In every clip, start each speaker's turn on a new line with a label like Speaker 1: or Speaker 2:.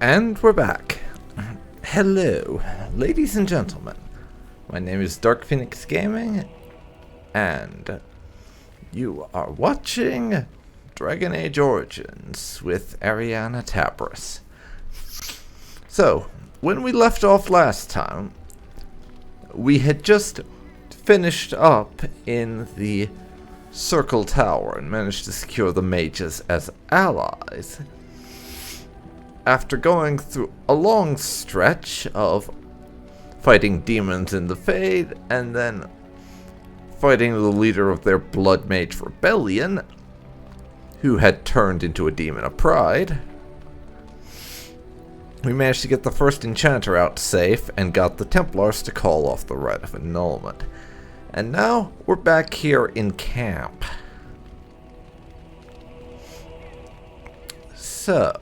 Speaker 1: And we're back. Hello, ladies and gentlemen. My name is Dark Phoenix Gaming, and you are watching Dragon Age Origins with Arianne Tabris. So, when we left off last time, we had just finished up in the Circle Tower and managed to secure the mages as allies. After going through a long stretch of fighting demons in the Fade, and then fighting the leader of their Blood Mage Rebellion, who had turned into a demon of pride, we managed to get the first enchanter out safe and got the Templars to call off the Rite of Annulment. And now we're back here in camp. So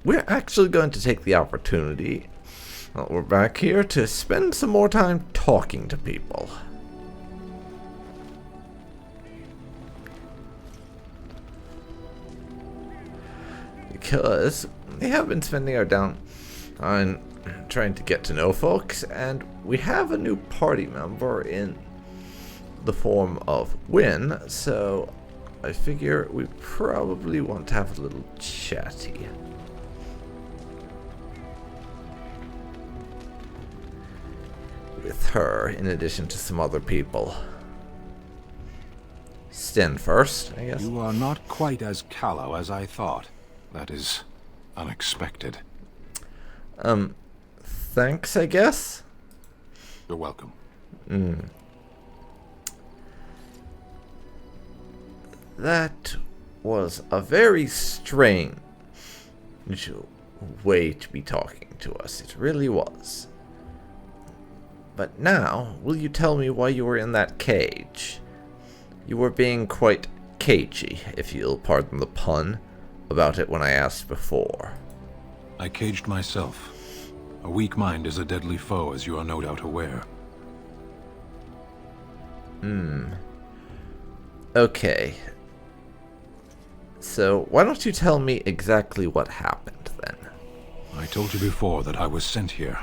Speaker 1: we're actually going to take the opportunity, while we're back here, to spend some more time talking to people. Because we have been spending our down on trying to get to know folks, and we have a new party member in the form of Wynn, so I figure we probably want to have a little chatty. With her, in addition to some other people. Sten first, I guess.
Speaker 2: You are not quite as callow as I thought. That is unexpected.
Speaker 1: Thanks, I guess?
Speaker 2: You're welcome.
Speaker 1: That was a very strange way to be talking to us. It really was. But now, will you tell me why you were in that cage? You were being quite cagey, if you'll pardon the pun, about it when I asked before.
Speaker 2: I caged myself. A weak mind is a deadly foe, as you are no doubt aware.
Speaker 1: Okay. So, why don't you tell me exactly what happened, then?
Speaker 2: I told you before that I was sent here.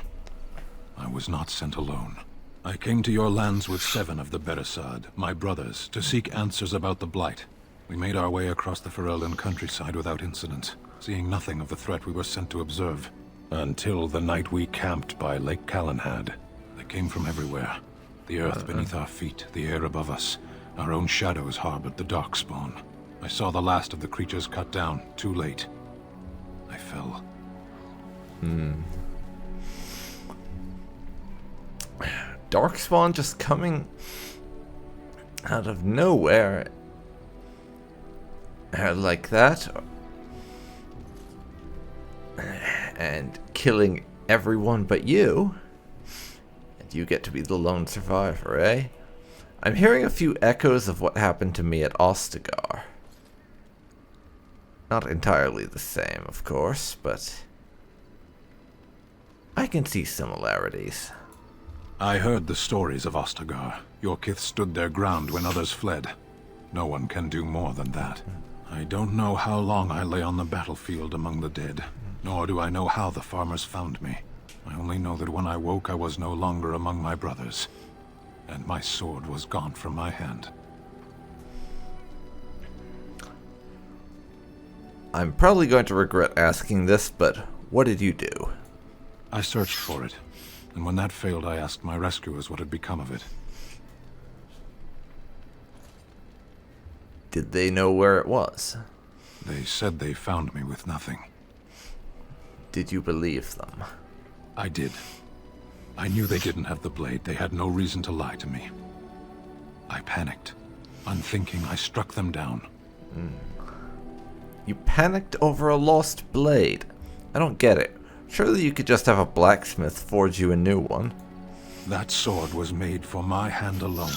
Speaker 2: I was not sent alone. I came to your lands with 7 of the Beresad, my brothers, to seek answers about the Blight. We made our way across the Ferelden countryside without incident, seeing nothing of the threat we were sent to observe. Until the night we camped by Lake Calenhad. They came from everywhere. The earth beneath our feet, the air above us. Our own shadows harbored the Darkspawn. I saw the last of the creatures cut down, too late. I fell.
Speaker 1: Darkspawn just coming out of nowhere like that, and killing everyone but you, and you get to be the lone survivor, eh? I'm hearing a few echoes of what happened to me at Ostagar. Not entirely the same, of course, but I can see similarities.
Speaker 2: I heard the stories of Ostagar. Your kith stood their ground when others fled. No one can do more than that. I don't know how long I lay on the battlefield among the dead, nor do I know how the farmers found me. I only know that when I woke I was no longer among my brothers, and my sword was gone from my hand.
Speaker 1: I'm probably going to regret asking this, but what did you do?
Speaker 2: I searched for it, and when that failed I asked my rescuers what had become of it.
Speaker 1: Did they know where it was?
Speaker 2: They said they found me with nothing.
Speaker 1: Did you believe them?
Speaker 2: I did. I knew they didn't have the blade. They had no reason to lie to me. I panicked. Unthinking, I struck them down.
Speaker 1: You panicked over a lost blade. I don't get it. Surely you could just have a blacksmith forge you a new one.
Speaker 2: That sword was made for my hand alone.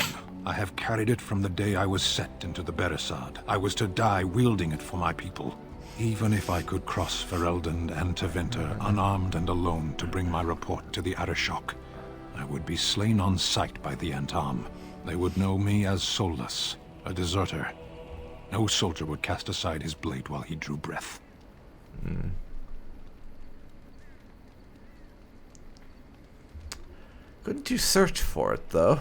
Speaker 2: I have carried it from the day I was set into the Beresad. I was to die wielding it for my people. Even if I could cross Ferelden and Tevinter, unarmed and alone, to bring my report to the Arishok, I would be slain on sight by the Antam. They would know me as soulless, A deserter. No soldier would cast aside his blade while he drew breath.
Speaker 1: Couldn't you search for it, though?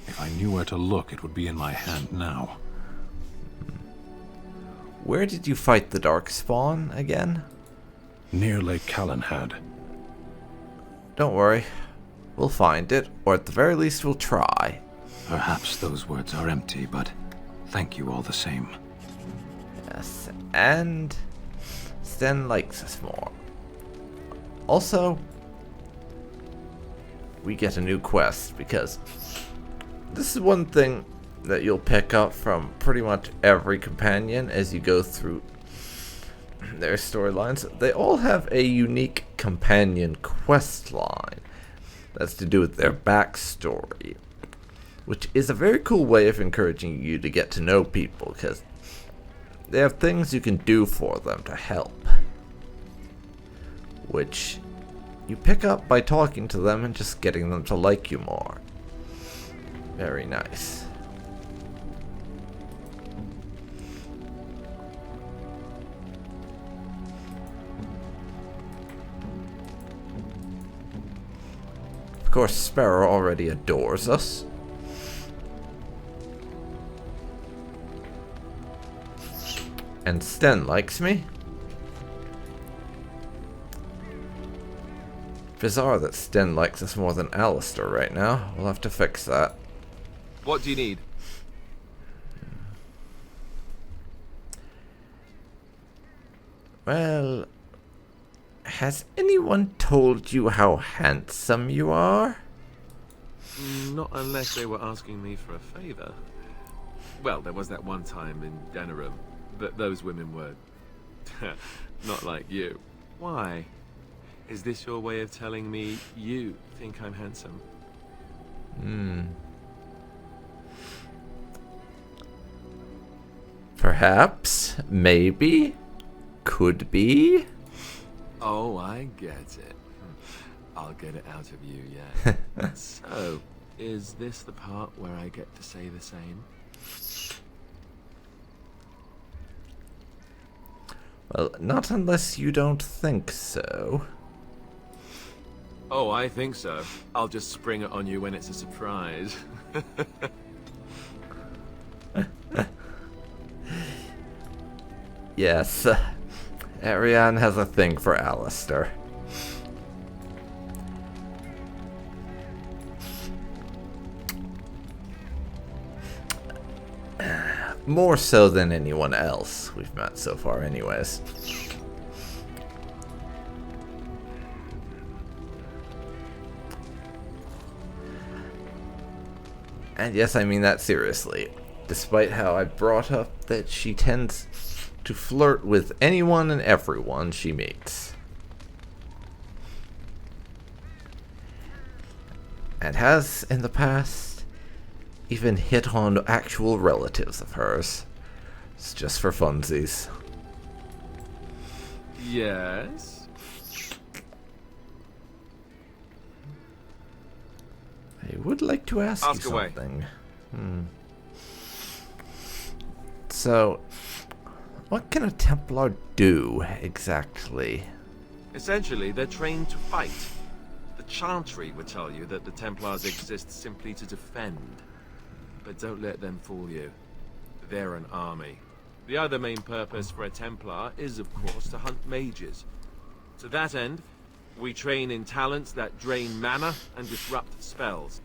Speaker 2: If I knew where to look, it would be in my hand now.
Speaker 1: Where did you fight the Darkspawn again?
Speaker 2: Near Lake Callanhad.
Speaker 1: Don't worry. We'll find it, or at the very least we'll try.
Speaker 2: Perhaps those words are empty, but thank you all the same.
Speaker 1: Yes, and Sten likes us more. Also, we get a new quest, because this is one thing that you'll pick up from pretty much every companion as you go through their storylines. They all have a unique companion quest line that's to do with their backstory, which is a very cool way of encouraging you to get to know people, because they have things you can do for them to help, which you pick up by talking to them and just getting them to like you more. Very nice. Of course, Sparrow already adores us. And Sten likes me. Bizarre that Sten likes us more than Alistair right now. We'll have to fix that.
Speaker 3: What do you need?
Speaker 1: Well, has anyone told you how handsome you are?
Speaker 3: Not unless they were asking me for a favor. Well, there was that one time in Denerim, but those women were not like you. Why? Is this your way of telling me you think I'm handsome?
Speaker 1: Perhaps, maybe, could be.
Speaker 3: Oh, I get it. I'll get it out of you yet. So, is this the part where I get to say the same?
Speaker 1: Well, not unless you don't think so.
Speaker 3: Oh, I think so. I'll just spring it on you when it's a surprise.
Speaker 1: Yes, Arianne has a thing for Alistair. More so than anyone else we've met so far anyways. And yes, I mean that seriously. Despite how I brought up that she tends to flirt with anyone and everyone she meets. And has, in the past, even hit on actual relatives of hers. It's just for funsies.
Speaker 3: Yes?
Speaker 1: I would like to ask you
Speaker 3: away.
Speaker 1: something. So, what can a Templar do, exactly?
Speaker 3: Essentially, they're trained to fight. The Chantry would tell you that the Templars exist simply to defend. But don't let them fool you. They're an army. The other main purpose for a Templar is, of course, to hunt mages. To that end, we train in talents that drain mana and disrupt spells.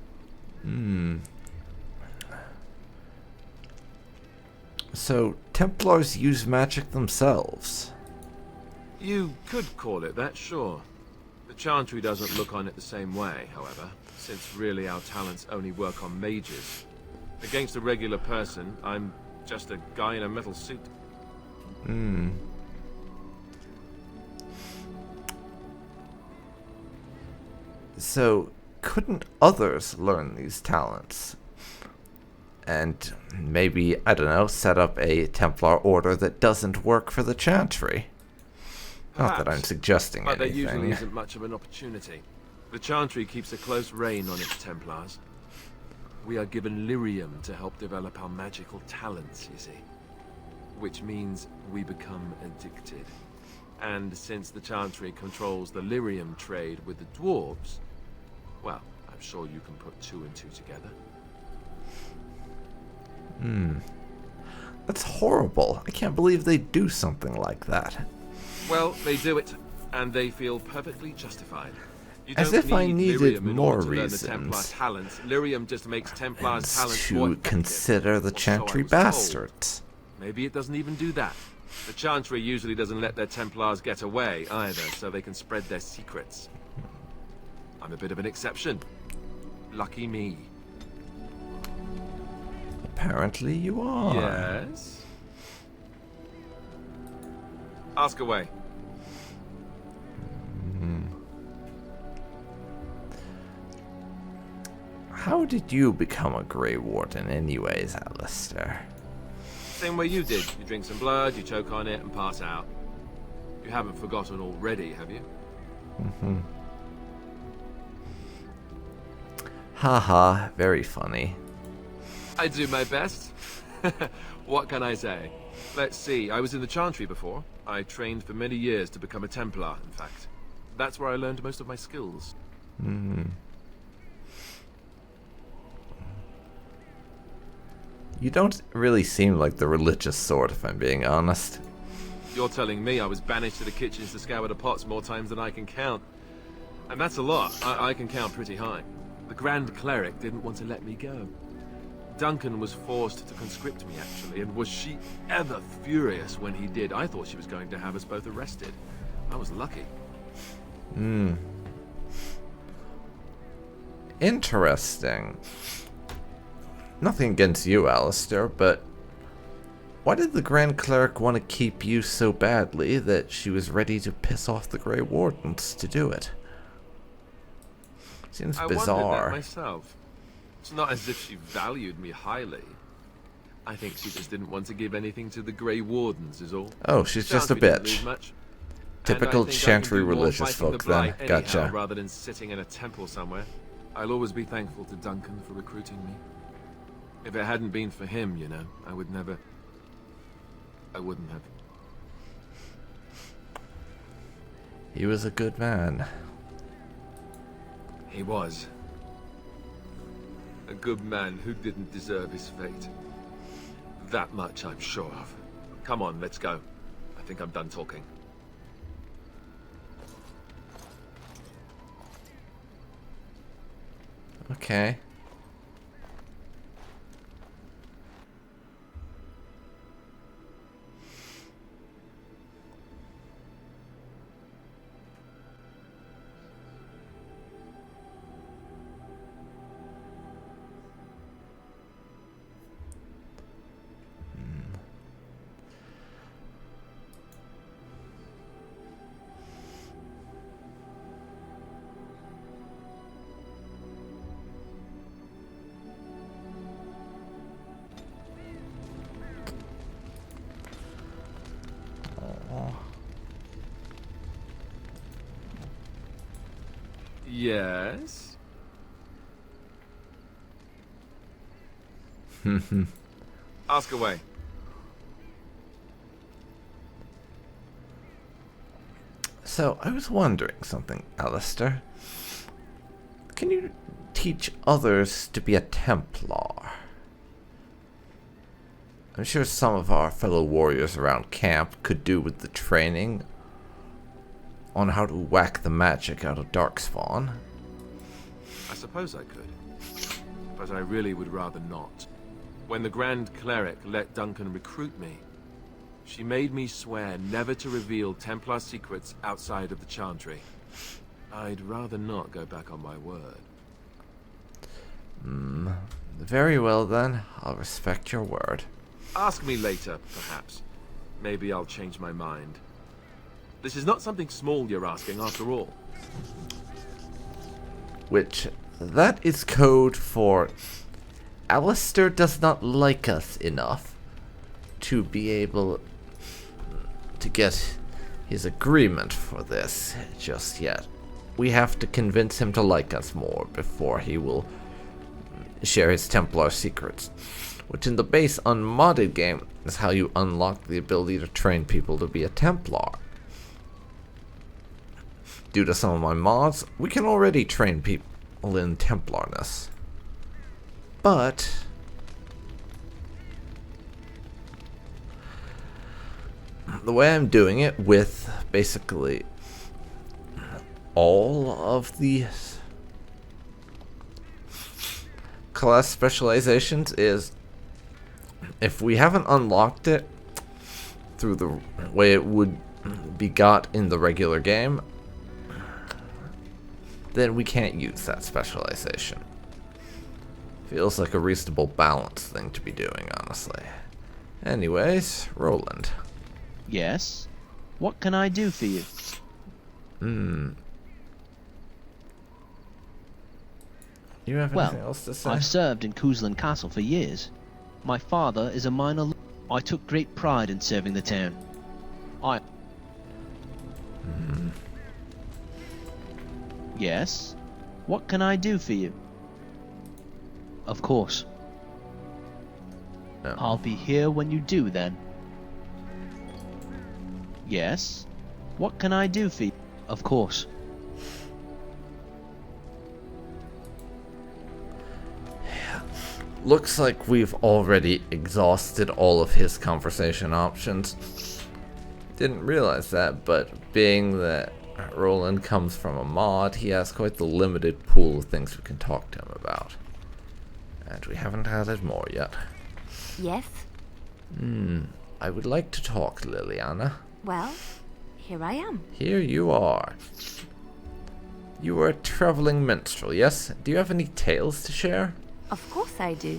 Speaker 1: So, Templars use magic themselves.
Speaker 3: You could call it that, sure. The Chantry doesn't look on it the same way, however, since really our talents only work on mages. Against a regular person, I'm just a guy in a metal suit.
Speaker 1: So, couldn't others learn these talents? And maybe, I don't know, set up a Templar order that doesn't work for the Chantry? Not that I'm suggesting
Speaker 3: but
Speaker 1: anything.
Speaker 3: there usually isn't much of an opportunity. The Chantry keeps a close rein on its Templars. we are given lyrium to help develop our magical talents, you see. Which means we become addicted. And since the Chantry controls the lyrium trade with the dwarves, well, I'm sure you can put 2 and 2 together.
Speaker 1: That's horrible. I can't believe they do something like that.
Speaker 3: Well, they do it, and they feel perfectly justified. You
Speaker 1: As
Speaker 3: don't
Speaker 1: if I
Speaker 3: need
Speaker 1: needed
Speaker 3: lyrium in
Speaker 1: more
Speaker 3: order to learn the Templar
Speaker 1: reasons
Speaker 3: talents. Lyrium just makes Templar's talents more
Speaker 1: to
Speaker 3: effective.
Speaker 1: consider the
Speaker 3: Or so I
Speaker 1: Chantry
Speaker 3: was told.
Speaker 1: bastards.
Speaker 3: Maybe it doesn't even do that. The Chantry usually doesn't let their Templars get away either, so they can spread their secrets. I'm a bit of an exception. Lucky me.
Speaker 1: Apparently you are.
Speaker 3: Yes? Ask away.
Speaker 1: How did you become a Grey Warden anyways, Alistair?
Speaker 3: Same way you did. You drink some blood, you choke on it, and pass out. You haven't forgotten already, have you?
Speaker 1: Haha, very funny.
Speaker 3: I do my best. What can I say? Let's see, I was in the Chantry before. I trained for many years to become a Templar, in fact. That's where I learned most of my skills.
Speaker 1: You don't really seem like the religious sort, if I'm being honest.
Speaker 3: You're telling me I was banished to the kitchens to scour the pots more times than I can count. And that's a lot. I can count pretty high. The Grand Cleric didn't want to let me go. Duncan was forced to conscript me, actually, and was she ever furious when he did. I thought she was going to have us both arrested. I was lucky.
Speaker 1: Interesting. Nothing against you, Alistair, but why did the Grand Cleric want to keep you so badly that she was ready to piss off the Grey Wardens to do it? Seems
Speaker 3: I wondered that
Speaker 1: bizarre.
Speaker 3: myself. It's not as if she valued me highly. I think she just didn't want to give anything to the Grey Wardens, is all.
Speaker 1: Oh, she's just a
Speaker 3: Chantry didn't
Speaker 1: bitch.
Speaker 3: lose much.
Speaker 1: Typical
Speaker 3: And I think I can
Speaker 1: Chantry
Speaker 3: do more
Speaker 1: religious
Speaker 3: fighting
Speaker 1: folk
Speaker 3: the Blight
Speaker 1: then.
Speaker 3: anyhow,
Speaker 1: Gotcha.
Speaker 3: rather than sitting in a temple somewhere. I'll always be thankful to Duncan for recruiting me. If it hadn't been for him, you know, I wouldn't have.
Speaker 1: He was a good man.
Speaker 3: He was. A good man who didn't deserve his fate. That much I'm sure of. Come on, let's go. I think I'm done talking.
Speaker 1: Okay.
Speaker 3: Yes? Ask away.
Speaker 1: So, I was wondering something, Alistair. Can you teach others to be a Templar? I'm sure some of our fellow warriors around camp could do with the training on how to whack the magic out of Darkspawn.
Speaker 3: I suppose I could. But I really would rather not. When the Grand Cleric let Duncan recruit me, she made me swear never to reveal Templar secrets outside of the Chantry. I'd rather not go back on my word.
Speaker 1: Very well then, I'll respect your word.
Speaker 3: Ask me later, perhaps. Maybe I'll change my mind. This is not something small you're asking, after all.
Speaker 1: Which, that is code for Alistair does not like us enough to be able to get his agreement for this just yet. We have to convince him to like us more before he will share his Templar secrets, which in the base unmodded game is how you unlock the ability to train people to be a Templar. Due to some of my mods, we can already train people in Templarness. But the way I'm doing it with basically all of the class specializations is, if we haven't unlocked it through the way it would be got in the regular game, then we can't use that specialization. Feels like a reasonable balance thing to be doing, honestly. Anyways, Roland.
Speaker 4: Yes? What can I do for you?
Speaker 1: You have anything else to say?
Speaker 4: I've served in Kuzlan Castle for years. My father is a minor. I took great pride in serving the town. Yes? What can I do for you? Of course.
Speaker 1: No.
Speaker 4: I'll be here when you do then. Yes? What can I do for you? Of course.
Speaker 1: Looks like we've already exhausted all of his conversation options. Didn't realize that, but being that Roland comes from a mod, he has quite the limited pool of things we can talk to him about. And we haven't added more yet.
Speaker 5: Yes?
Speaker 1: I would like to talk, Liliana.
Speaker 5: Well, here I am.
Speaker 1: Here you are. You are a traveling minstrel, yes? Do you have any tales to share?
Speaker 5: Of course I do.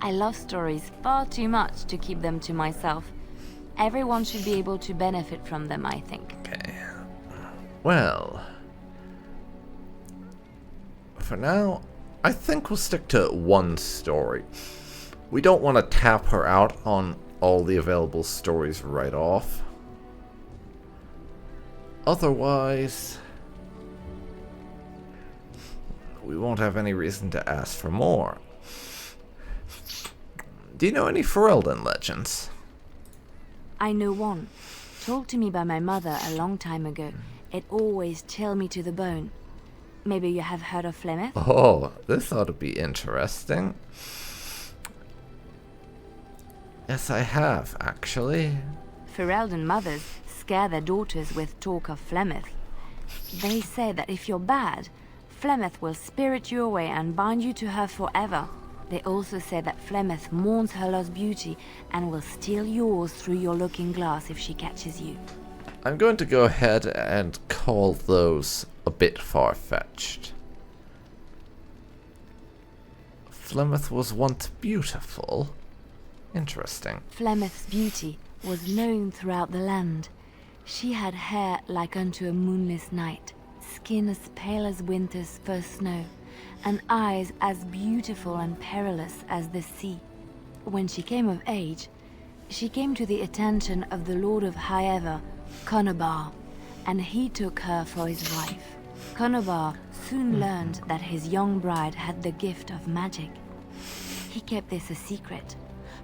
Speaker 5: I love stories far too much to keep them to myself. Everyone should be able to benefit from them, I think.
Speaker 1: Okay. Well, for now, I think we'll stick to one story. We don't want to tap her out on all the available stories right off. Otherwise, we won't have any reason to ask for more. Do you know any Ferelden legends?
Speaker 5: I know one, told to me by my mother a long time ago. It always chilled me to the bone. Maybe you have heard of Flemeth?
Speaker 1: Oh, this ought to be interesting. Yes, I have, actually.
Speaker 5: Ferelden mothers scare their daughters with talk of Flemeth. They say that if you're bad, Flemeth will spirit you away and bind you to her forever. They also say that Flemeth mourns her lost beauty and will steal yours through your looking glass if she catches you.
Speaker 1: I'm going to go ahead and call those a bit far-fetched. Flemeth was once beautiful. Interesting.
Speaker 5: Flemeth's beauty was known throughout the land. She had hair like unto a moonless night, skin as pale as winter's first snow, and eyes as beautiful and perilous as the sea. When she came of age, she came to the attention of the Lord of Highever, Conobar, and he took her for his wife. Conobar soon learned that his young bride had the gift of magic. He kept this a secret,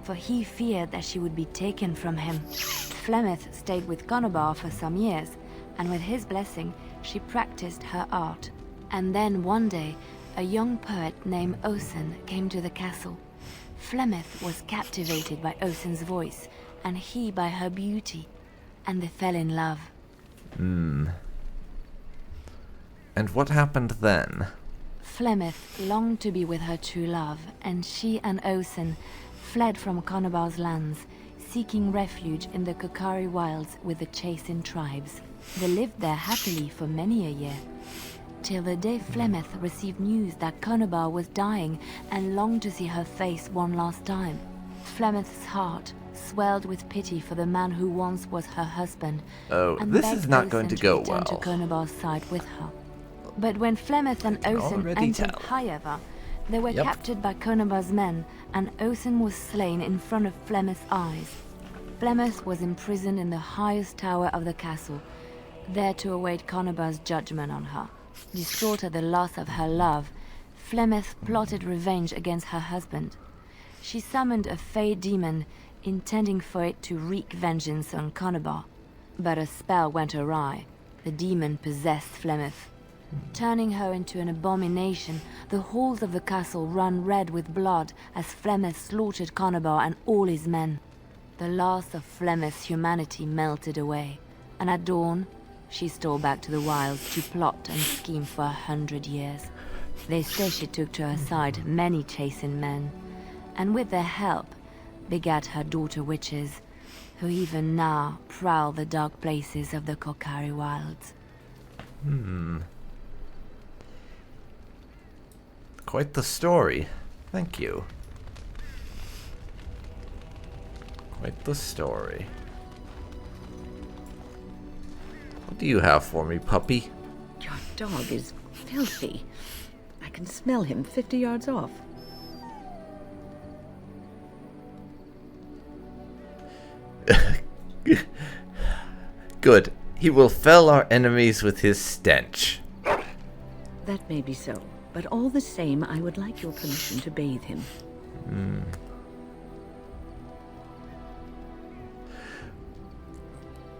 Speaker 5: for he feared that she would be taken from him. Flemeth stayed with Conobar for some years, and with his blessing, she practiced her art. And then one day, a young poet named Osen came to the castle. Flemeth was captivated by Osen's voice, and he by her beauty, and they fell in love.
Speaker 1: And what happened then?
Speaker 5: Flemeth longed to be with her true love, and she and Osen fled from Conobar's lands, seeking refuge in the Kokari wilds with the Chasing tribes. They lived there happily for many a year, till the day Flemeth received news that Conobar was dying and longed to see her face one last time. Flemeth's heart swelled with pity for the man who once was her husband,
Speaker 1: Oh,
Speaker 5: and
Speaker 1: this
Speaker 5: begged
Speaker 1: is not going to
Speaker 5: Osen
Speaker 1: go
Speaker 5: return
Speaker 1: well.
Speaker 5: to Conobar's side with her. But when Flemeth and Osen
Speaker 1: already
Speaker 5: entered
Speaker 1: tell.
Speaker 5: Highever, they were
Speaker 1: Yep.
Speaker 5: captured by Conobar's men, and Osen was slain in front of Flemeth's eyes. Flemeth was imprisoned in the highest tower of the castle, there to await Conobar's judgment on her. Distraught at the loss of her love, Flemeth plotted revenge against her husband. She summoned a fey demon, intending for it to wreak vengeance on Conabar. But a spell went awry. The demon possessed Flemeth. Turning her into an abomination, the halls of the castle run red with blood as Flemeth slaughtered Conabar and all his men. The last of Flemeth's humanity melted away, and at dawn, she stole back to the wilds to plot and scheme for 100 years. They say she took to her side many chastened men, and with their help, begat her daughter witches, who even now prowl the dark places of the Kokari wilds.
Speaker 1: Quite the story. Thank you. Quite the story. What do you have for me, puppy?
Speaker 6: Your dog is filthy. I can smell him 50 yards off.
Speaker 1: Good. He will fell our enemies with his stench.
Speaker 6: That may be so, but all the same, I would like your permission to bathe him.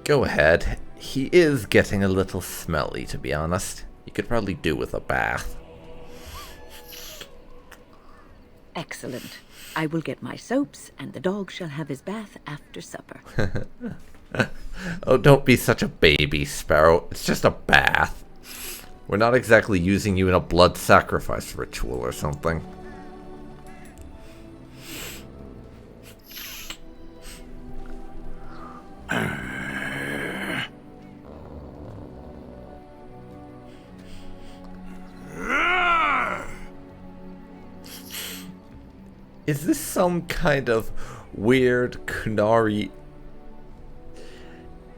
Speaker 1: Go ahead. He is getting a little smelly, to be honest. You could probably do with a bath.
Speaker 6: Excellent. I will get my soaps, and the dog shall have his bath after supper.
Speaker 1: Oh, don't be such a baby, Sparrow. It's just a bath. We're not exactly using you in a blood sacrifice ritual or something. Is this some kind of weird Kunari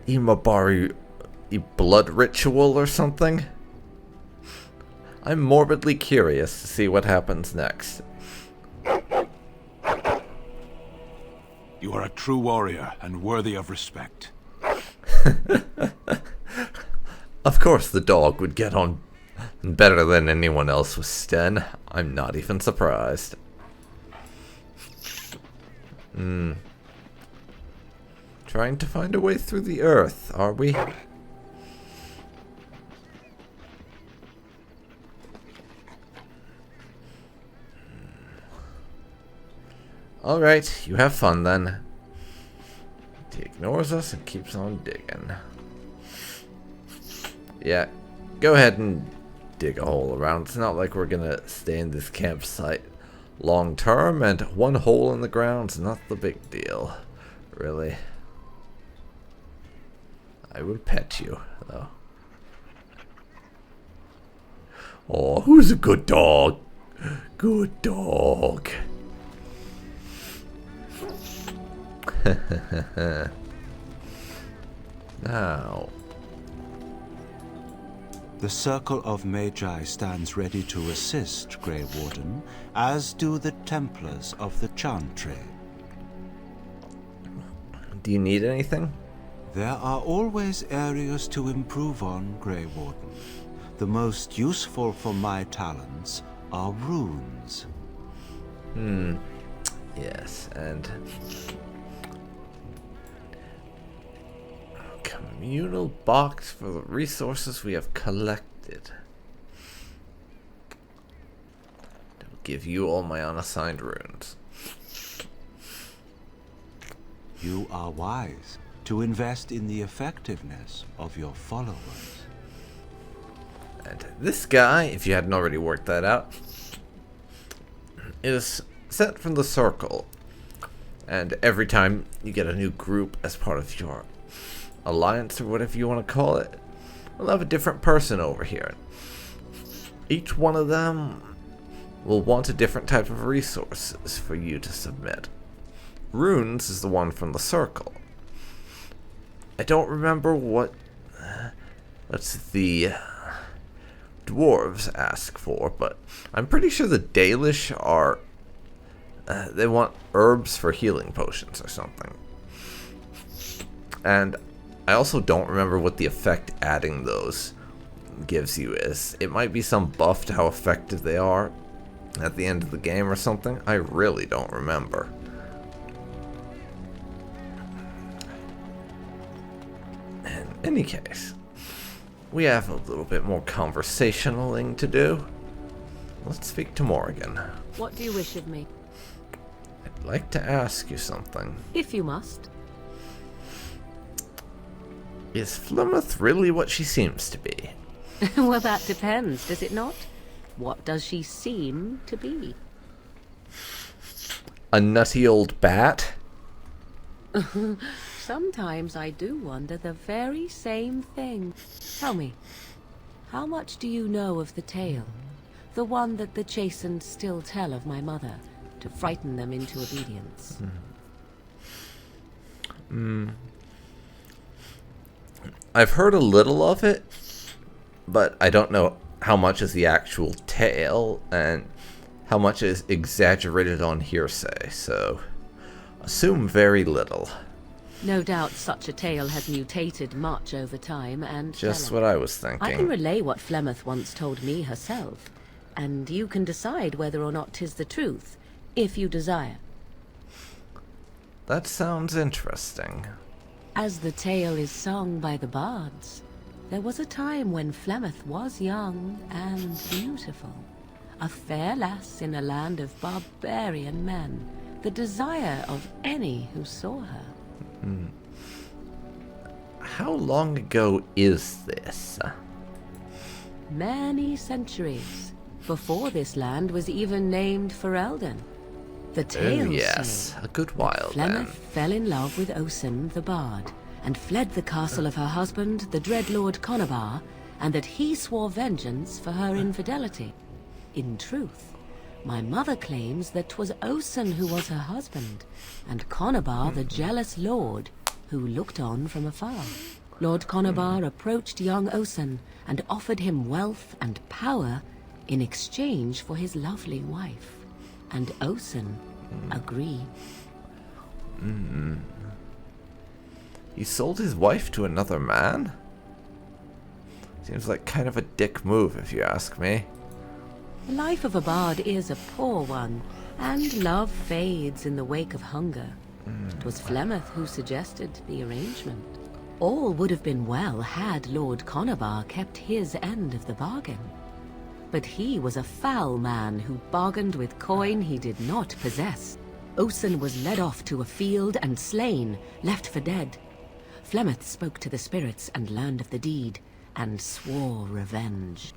Speaker 1: Imabari blood ritual or something? I'm morbidly curious to see what happens next.
Speaker 2: You are a true warrior and worthy of respect.
Speaker 1: Of course the dog would get on better than anyone else with Sten. I'm not even surprised. Trying to find a way through the earth, are we? Alright, you have fun then. He ignores us and keeps on digging. Yeah, go ahead and dig a hole around. It's not like we're gonna stay in this campsite long term, and one hole in the ground's not the big deal, really. I will pet you, though. Oh, who's a good dog? Good dog. Now.
Speaker 7: The Circle of Magi stands ready to assist, Grey Warden, as do the Templars of the Chantry.
Speaker 1: Do you need anything?
Speaker 7: There are always areas to improve on, Grey Warden. The most useful for my talents are runes.
Speaker 1: Yes, and communal box for the resources we have collected. It will give you all my unassigned runes.
Speaker 7: You are wise to invest in the effectiveness of your followers.
Speaker 1: And this guy, if you hadn't already worked that out, is sent from the circle. And every time you get a new group as part of your alliance, or whatever you want to call it, we'll have a different person over here. Each one of them will want a different type of resources for you to submit. Runes is the one from the circle. I don't remember what the dwarves ask for, but I'm pretty sure the Dalish are they want herbs for healing potions or something. And I also don't remember what the effect adding those gives you is. It might be some buff to how effective they are. at the end of the game or something. I really don't remember. In any case, we have a little bit more conversationaling to do. Let's speak to Morrigan.
Speaker 8: What do you wish of me?
Speaker 1: I'd like to ask you something.
Speaker 8: If you must.
Speaker 1: Is Flemeth really what she seems to be?
Speaker 8: Well, that depends, does it not? What does she seem to be?
Speaker 1: A nutty old bat?
Speaker 8: Sometimes I do wonder the very same thing. Tell me, how much do you know of the tale? The one that the chastened still tell of my mother, to frighten them into obedience.
Speaker 1: I've heard a little of it, but I don't know how much is the actual tale and how much is exaggerated on hearsay, so assume very little.
Speaker 8: No doubt such a tale has mutated much over time and
Speaker 1: Just
Speaker 8: fell
Speaker 1: what I was thinking.
Speaker 8: I can relay what Flemeth once told me herself, and you can decide whether or not 'tis the truth, if you desire.
Speaker 1: That sounds interesting.
Speaker 8: As the tale is sung by the bards, there was a time when Flemeth was young and beautiful. A fair lass in a land of barbarian men, the desire of any who saw her.
Speaker 1: How long ago is this?
Speaker 8: Many centuries, before this land was even named Ferelden. The tales
Speaker 1: yes,
Speaker 8: say
Speaker 1: a good while then.
Speaker 8: Flemeth fell in love with Osen the Bard, and fled the castle of her husband, the dread Lord Conabar, and that he swore vengeance for her infidelity. In truth, my mother claims that 'twas Osen who was her husband, and Conabar the jealous lord, who looked on from afar. Lord Conabar approached young Osen, and offered him wealth and power in exchange for his lovely wife. And Osen agreed.
Speaker 1: He sold his wife to another man? Seems like kind of a dick move, if you ask me.
Speaker 8: The life of a bard is a poor one, and love fades in the wake of hunger. It was Flemeth who suggested the arrangement. All would have been well had Lord Conabar kept his end of the bargain. But he was a foul man who bargained with coin he did not possess. Osen was led off to a field and slain, left for dead. Flemeth spoke to the spirits and learned of the deed, and swore revenge.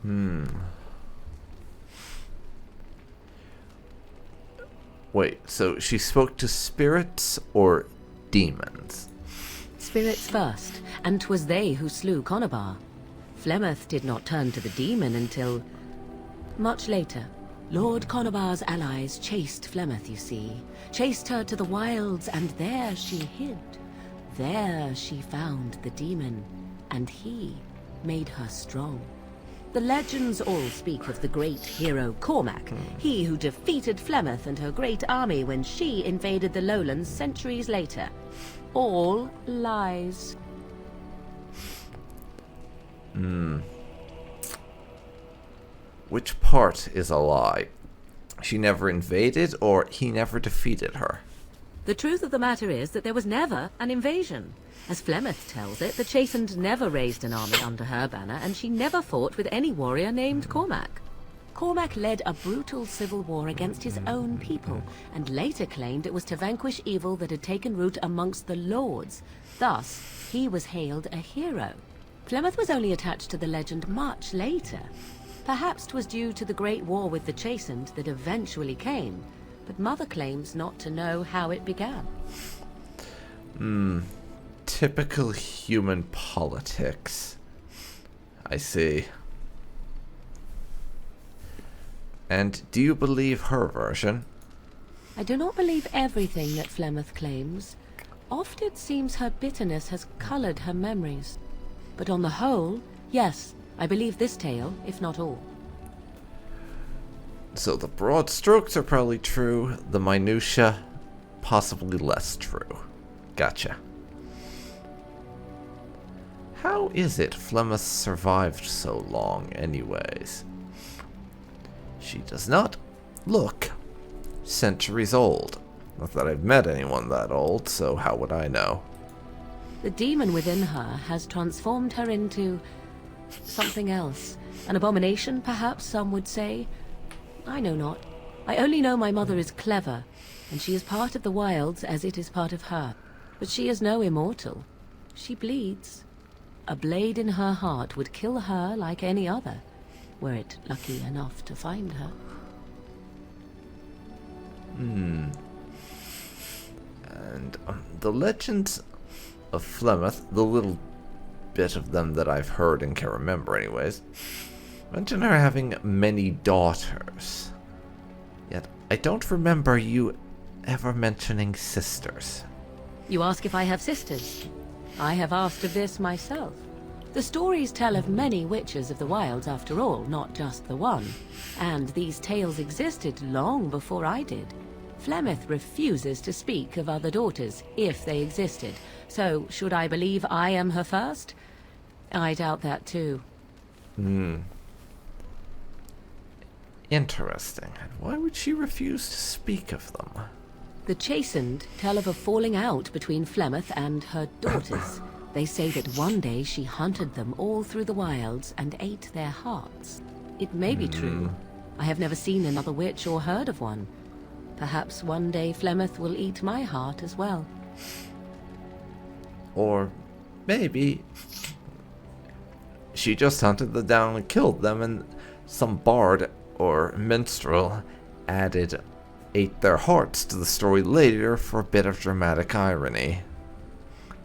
Speaker 1: Wait, so she spoke to spirits or demons?
Speaker 8: Spirits first, and 'twas they who slew Conabar. Flemeth did not turn to the demon until much later. Lord Conabar's allies chased Flemeth, you see. Chased her to the wilds, and there she hid. There she found the demon, and he made her strong. The legends all speak of the great hero Cormac, he who defeated Flemeth and her great army when she invaded the lowlands centuries later. All lies.
Speaker 1: Which part is a lie? She never invaded, or he never defeated her?
Speaker 8: The truth of the matter is that there was never an invasion. As Flemeth tells it, the Chastened never raised an army under her banner, and she never fought with any warrior named Cormac. Cormac led a brutal civil war against his own people, and later claimed it was to vanquish evil that had taken root amongst the lords. Thus, he was hailed a hero. Flemeth was only attached to the legend much later. Perhaps 'twas due to the great war with the Chastened that eventually came, but Mother claims not to know how it began.
Speaker 1: Typical human politics. I see. And do you believe her version?
Speaker 8: I do not believe everything that Flemeth claims. Oft it seems her bitterness has colored her memories. But on the whole, yes, I believe this tale, if not all.
Speaker 1: So the broad strokes are probably true, the minutiae possibly less true. Gotcha. How is it Flemeth survived so long anyways? She does not look centuries old. Not that I've met anyone that old, so how would I know?
Speaker 8: The demon within her has transformed her into something else. An abomination, perhaps some would say. I know not. I only know my mother is clever, and she is part of the wilds as it is part of her. But she is no immortal. She bleeds. A blade in her heart would kill her like any other, were it lucky enough to find her.
Speaker 1: And the legends of Flemeth, the little bit of them that I've heard and can remember anyways, mention her having many daughters. Yet I don't remember you ever mentioning sisters.
Speaker 8: You ask if I have sisters? I have asked of this myself. The stories tell of many witches of the wilds after all, not just the one. And these tales existed long before I did. Flemeth refuses to speak of other daughters, if they existed. So, should I believe I am her first? I doubt that too.
Speaker 1: Interesting. Why would she refuse to speak of them?
Speaker 8: The Chastened tell of a falling out between Flemeth and her daughters. They say that one day she hunted them all through the wilds and ate their hearts. It may be true. I have never seen another witch or heard of one. Perhaps one day Flemeth will eat my heart as well.
Speaker 1: Or maybe she just hunted them down and killed them, and some bard or minstrel ate their hearts to the story later for a bit of dramatic irony.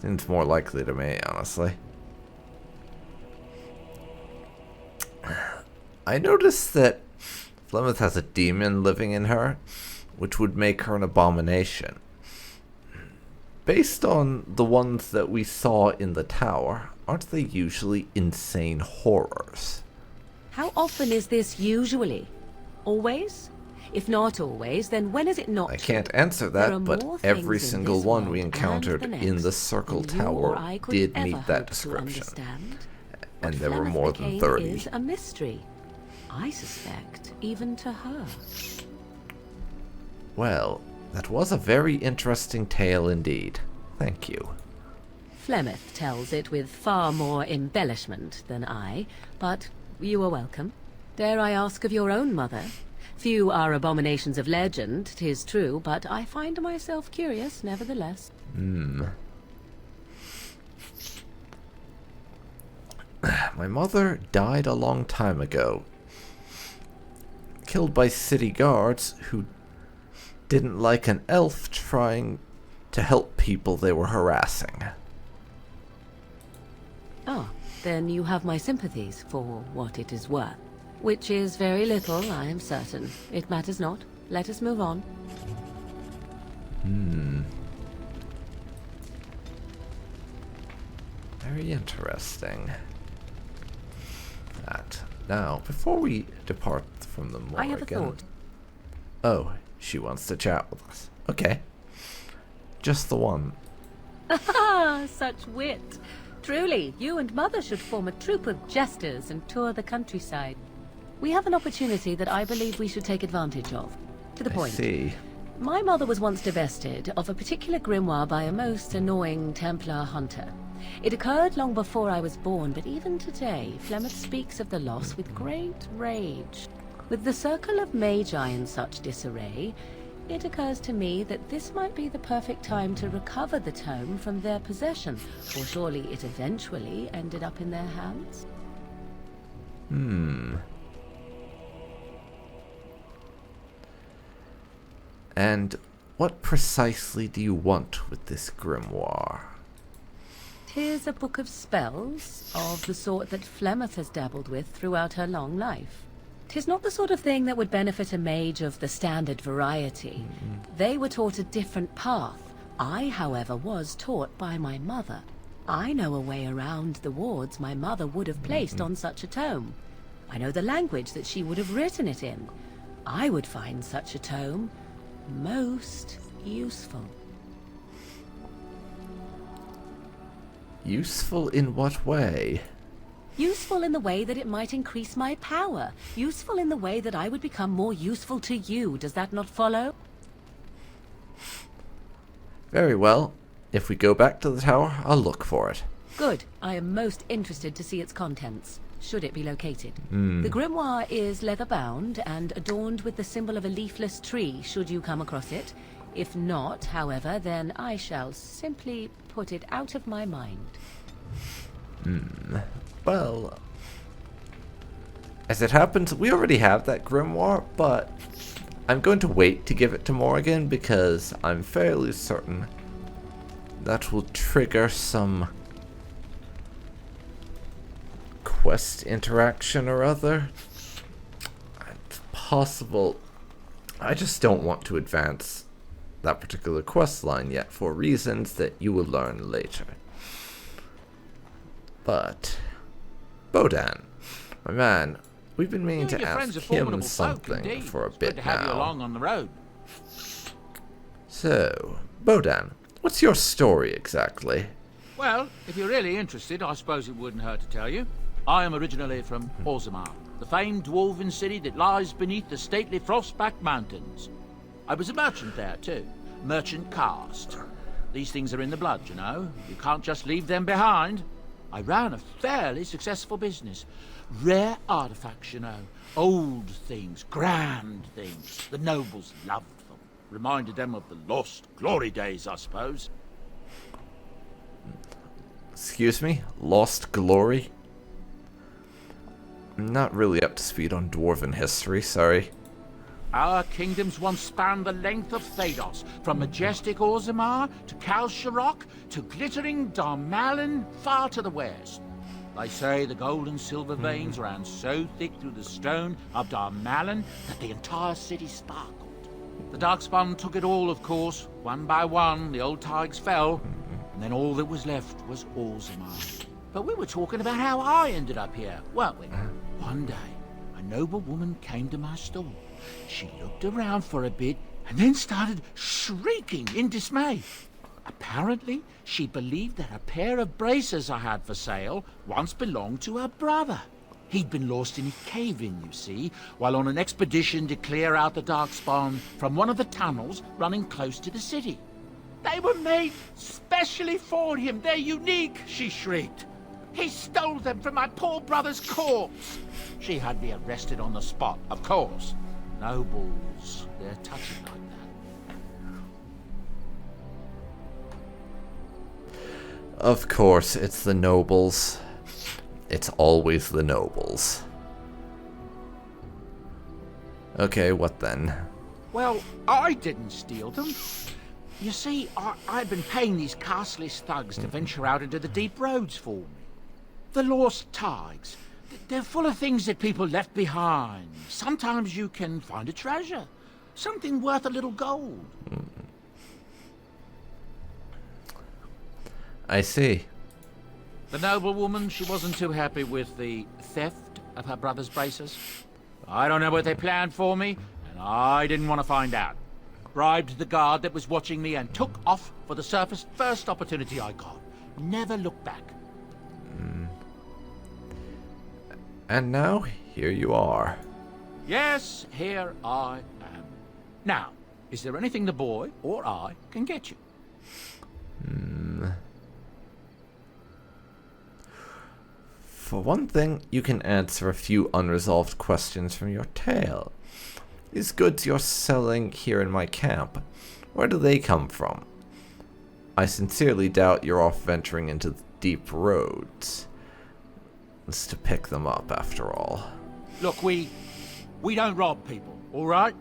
Speaker 1: Seems more likely to me, honestly. I noticed that Flemeth has a demon living in her, which would make her an abomination. Based on the ones that we saw in the tower, aren't they usually insane horrors?
Speaker 8: How often is this usually? Always? If not always, then when is it not
Speaker 1: I
Speaker 8: true?
Speaker 1: can't answer
Speaker 8: There
Speaker 1: that,
Speaker 8: are
Speaker 1: but
Speaker 8: more
Speaker 1: every
Speaker 8: things in
Speaker 1: single
Speaker 8: this
Speaker 1: one
Speaker 8: world
Speaker 1: we
Speaker 8: and
Speaker 1: encountered
Speaker 8: the
Speaker 1: in the
Speaker 8: next
Speaker 1: Circle
Speaker 8: than you or I
Speaker 1: Tower
Speaker 8: could
Speaker 1: did
Speaker 8: ever
Speaker 1: meet that
Speaker 8: hope to
Speaker 1: description.
Speaker 8: understand.
Speaker 1: And
Speaker 8: What
Speaker 1: there were
Speaker 8: Flemeth
Speaker 1: more than
Speaker 8: became
Speaker 1: 30.
Speaker 8: is a mystery. I suspect, even to her.
Speaker 1: Well, that was a very interesting tale indeed. Thank you.
Speaker 8: Flemeth tells it with far more embellishment than I, but you are welcome. Dare I ask of your own mother? Few are abominations of legend, 'tis true, but I find myself curious nevertheless.
Speaker 1: My mother died a long time ago. Killed by city guards who didn't like an elf trying to help people they were harassing.
Speaker 8: Ah, then you have my sympathies for what it is worth. Which is very little, I am certain. It matters not. Let us move on.
Speaker 1: Very interesting. That. Now, before we depart from the Morgan...
Speaker 8: I have a thought.
Speaker 1: Oh, she wants to chat with us. Okay. Just the one.
Speaker 8: Ah, such wit. Truly, you and Mother should form a troupe of jesters and tour the countryside. We have an opportunity that I believe we should take advantage of. To the
Speaker 1: I
Speaker 8: point.
Speaker 1: see.
Speaker 8: My mother was once divested of a particular grimoire by a most annoying Templar hunter. It occurred long before I was born, but even today, Flemeth speaks of the loss with great rage. With the circle of magi in such disarray, it occurs to me that this might be the perfect time to recover the tome from their possession, for surely it eventually ended up in their hands.
Speaker 1: And what precisely do you want with this grimoire?
Speaker 8: 'Tis a book of spells, of the sort that Flemeth has dabbled with throughout her long life. 'Tis not the sort of thing that would benefit a mage of the standard variety. They were taught a different path. I, however, was taught by my mother. I know a way around the wards my mother would have placed on such a tome. I know the language that she would have written it in. I would find such a tome most useful.
Speaker 1: Useful in what way?
Speaker 8: Useful in the way that it might increase my power. Useful in the way that I would become more useful to you. Does that not follow?
Speaker 1: Very well. If we go back to the tower, I'll look for it.
Speaker 8: Good. I am most interested to see its contents, should it be located. The grimoire is leather-bound and adorned with the symbol of a leafless tree, should you come across it. If not, however, then I shall simply put it out of my mind.
Speaker 1: Well, as it happens, we already have that grimoire, but I'm going to wait to give it to Morrigan because I'm fairly certain that will trigger some quest interaction or other. It's possible. I just don't want to advance that particular quest line yet for reasons that you will learn later. But Bodan, my man, we've been meaning to ask him something for a bit now.
Speaker 9: Have you along on the road.
Speaker 1: So, Bodan, what's your story exactly?
Speaker 9: Well, if you're really interested, I suppose it wouldn't hurt to tell you. I am originally from Orzammar, the famed dwarven city that lies beneath the stately Frostback Mountains. I was a merchant there, too. Merchant caste. These things are in the blood, you know. You can't just leave them behind. I ran a fairly successful business. Rare artifacts, you know. Old things, grand things. The nobles loved them. Reminded them of the lost glory days, I suppose.
Speaker 1: Excuse me? Lost glory? I'm not really up to speed on dwarven history, sorry.
Speaker 9: Our kingdoms once spanned the length of Thados, from majestic Orzammar to Kal Sharok to glittering Darmalin far to the west. They say the gold and silver veins ran so thick through the stone of Darmalin that the entire city sparkled. The Darkspawn took it all, of course. One by one, the old Tigers fell, and then all that was left was Orzammar. But we were talking about how I ended up here, weren't we? One day, a noble woman came to my store. She looked around for a bit and then started shrieking in dismay. Apparently, she believed that a pair of braces I had for sale once belonged to her brother. He'd been lost in a cave-in, you see, while on an expedition to clear out the Darkspawn from one of the tunnels running close to the city. They were made specially for him. They're unique, she shrieked. He stole them from my poor brother's corpse. She had me arrested on the spot, of course. Nobles, they're touchy like that.
Speaker 1: Of course, it's the nobles. It's always the nobles. Okay, what then?
Speaker 9: Well, I didn't steal them. You see, I'd been paying these castless thugs to venture out into the deep roads for me. The lost Tigers. They're full of things that people left behind. Sometimes you can find a treasure. Something worth a little gold.
Speaker 1: I see.
Speaker 9: The noblewoman, she wasn't too happy with the theft of her brother's braces. I don't know what they planned for me, and I didn't want to find out. Bribed the guard that was watching me and took off for the surface first opportunity I got. Never looked back.
Speaker 1: And now, here you are.
Speaker 9: Yes, here I am. Now, is there anything the boy or I can get you?
Speaker 1: For one thing, you can answer a few unresolved questions from your tale. These goods you're selling here in my camp, where do they come from? I sincerely doubt you're off venturing into the deep roads. It's to pick them up, after all.
Speaker 9: Look, we don't rob people, all right?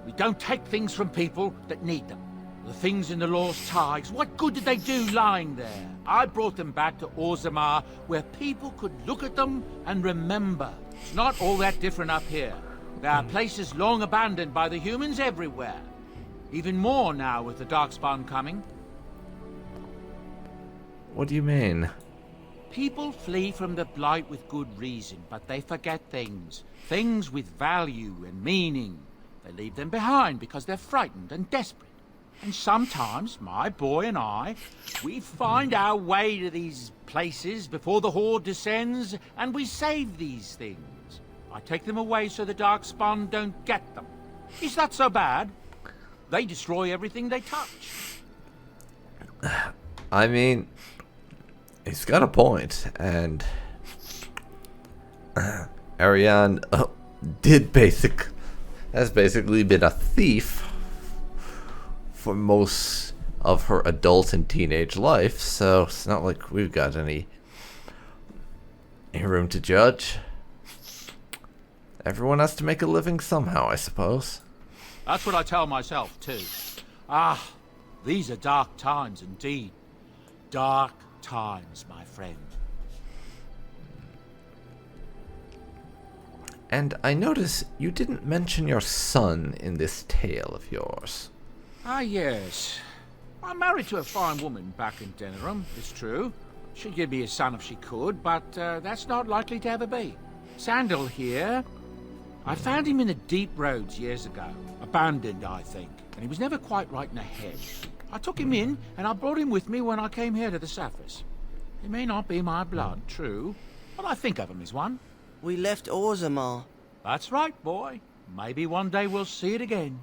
Speaker 9: We don't take things from people that need them. The things in the Lost Tigers, what good did they do lying there? I brought them back to Orzammar, where people could look at them and remember. It's not all that different up here. There are places long abandoned by the humans everywhere. Even more now with the Darkspawn coming.
Speaker 1: What do you mean?
Speaker 9: People flee from the Blight with good reason, but they forget things. Things with value and meaning. They leave them behind because they're frightened and desperate. And sometimes my boy and I, we find our way to these places before the Horde descends, and we save these things. I take them away so the Darkspawn don't get them. Is that so bad? They destroy everything they touch.
Speaker 1: I mean, he's got a point, and Arianne has basically been a thief for most of her adult and teenage life, so it's not like we've got any room to judge. Everyone has to make a living somehow, I suppose.
Speaker 9: That's what I tell myself, too. Ah, these are dark times indeed. Dark times, my friend.
Speaker 1: And I notice you didn't mention your son in this tale of yours.
Speaker 9: Ah, yes. I'm married to a fine woman back in Denerim, it's true. She'd give me a son if she could, but that's not likely to ever be. Sandal here. I found him in the deep roads years ago. Abandoned, I think. And he was never quite right in the head. I took him in, and I brought him with me when I came here to the surface. He may not be my blood, true, but I think of him as one.
Speaker 10: We left Orzammar.
Speaker 9: That's right, boy. Maybe one day we'll see it again.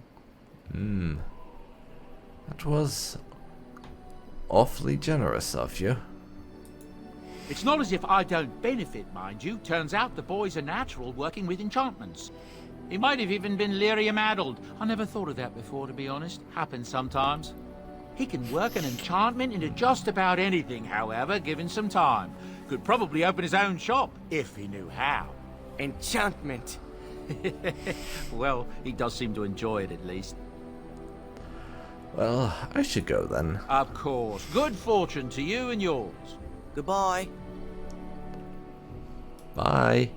Speaker 1: That was awfully generous of you.
Speaker 9: It's not as if I don't benefit, mind you. Turns out the boy's a natural working with enchantments. He might have even been lyrium-addled. I never thought of that before, to be honest. Happens sometimes. He can work an enchantment into just about anything, however, given some time. Could probably open his own shop, if he knew how.
Speaker 10: Enchantment.
Speaker 9: Well, he does seem to enjoy it, at least.
Speaker 1: Well, I should go then.
Speaker 9: Of course. Good fortune to you and yours.
Speaker 10: Goodbye.
Speaker 1: Bye.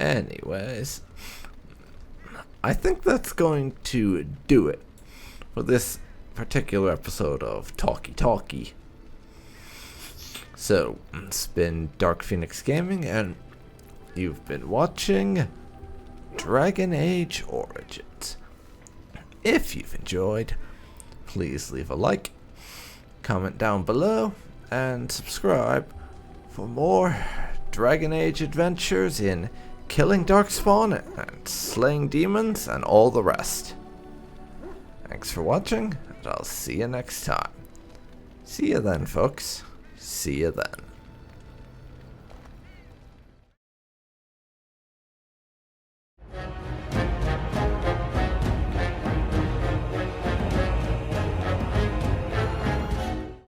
Speaker 1: Anyways, I think that's going to do it for this particular episode of Talkie. So, it's been Dark Phoenix Gaming, and you've been watching Dragon Age Origins. If you've enjoyed, please leave a like, comment down below, and subscribe for more Dragon Age adventures in killing Darkspawn and slaying demons and all the rest. Thanks for watching, and I'll see you next time. See you then, folks. See you then.